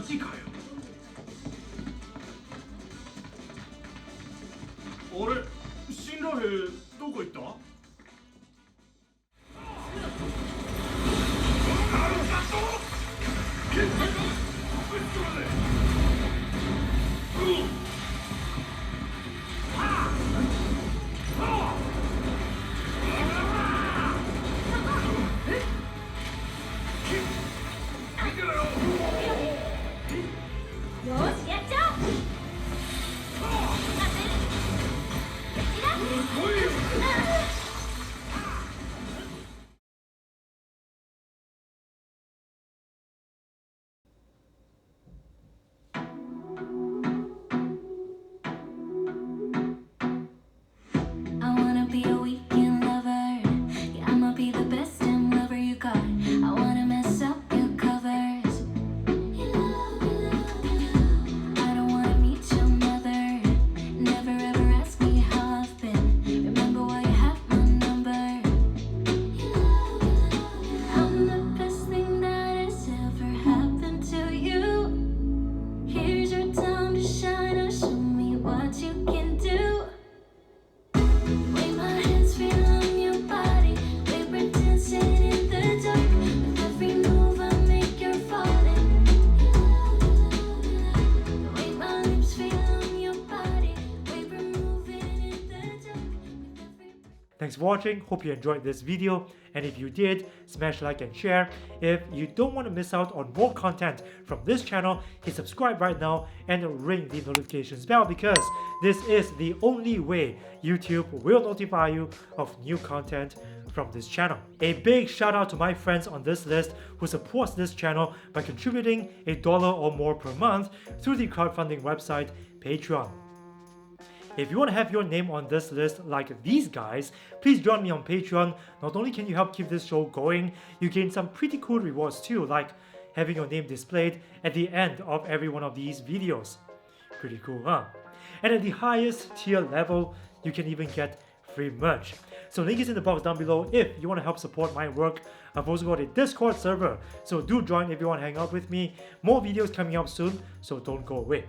ジかよ。あれ、死んだ兵どこ行った？Thanks for watching, hope you enjoyed this video, and if you did, smash like and share. If you don't want to miss out on more content from this channel, hit subscribe right now and ring the notifications bell because this is the only way YouTube will notify you of new content from this channel. A big shout out to my friends on this list who supports this channel by contributing $1 or more per month through the crowdfunding website Patreon. If you want to have your name on this list like these guys, please join me on Patreon. Not only can you help keep this show going, you gain some pretty cool rewards too, like having your name displayed at the end of every one of these videos. Pretty cool, huh? And at the highest tier level, you can even get free merch. So link is in the box down below if you want to help support my work. I've also got a Discord server, so do join if you want to hang out with me. More videos coming up soon, so don't go away.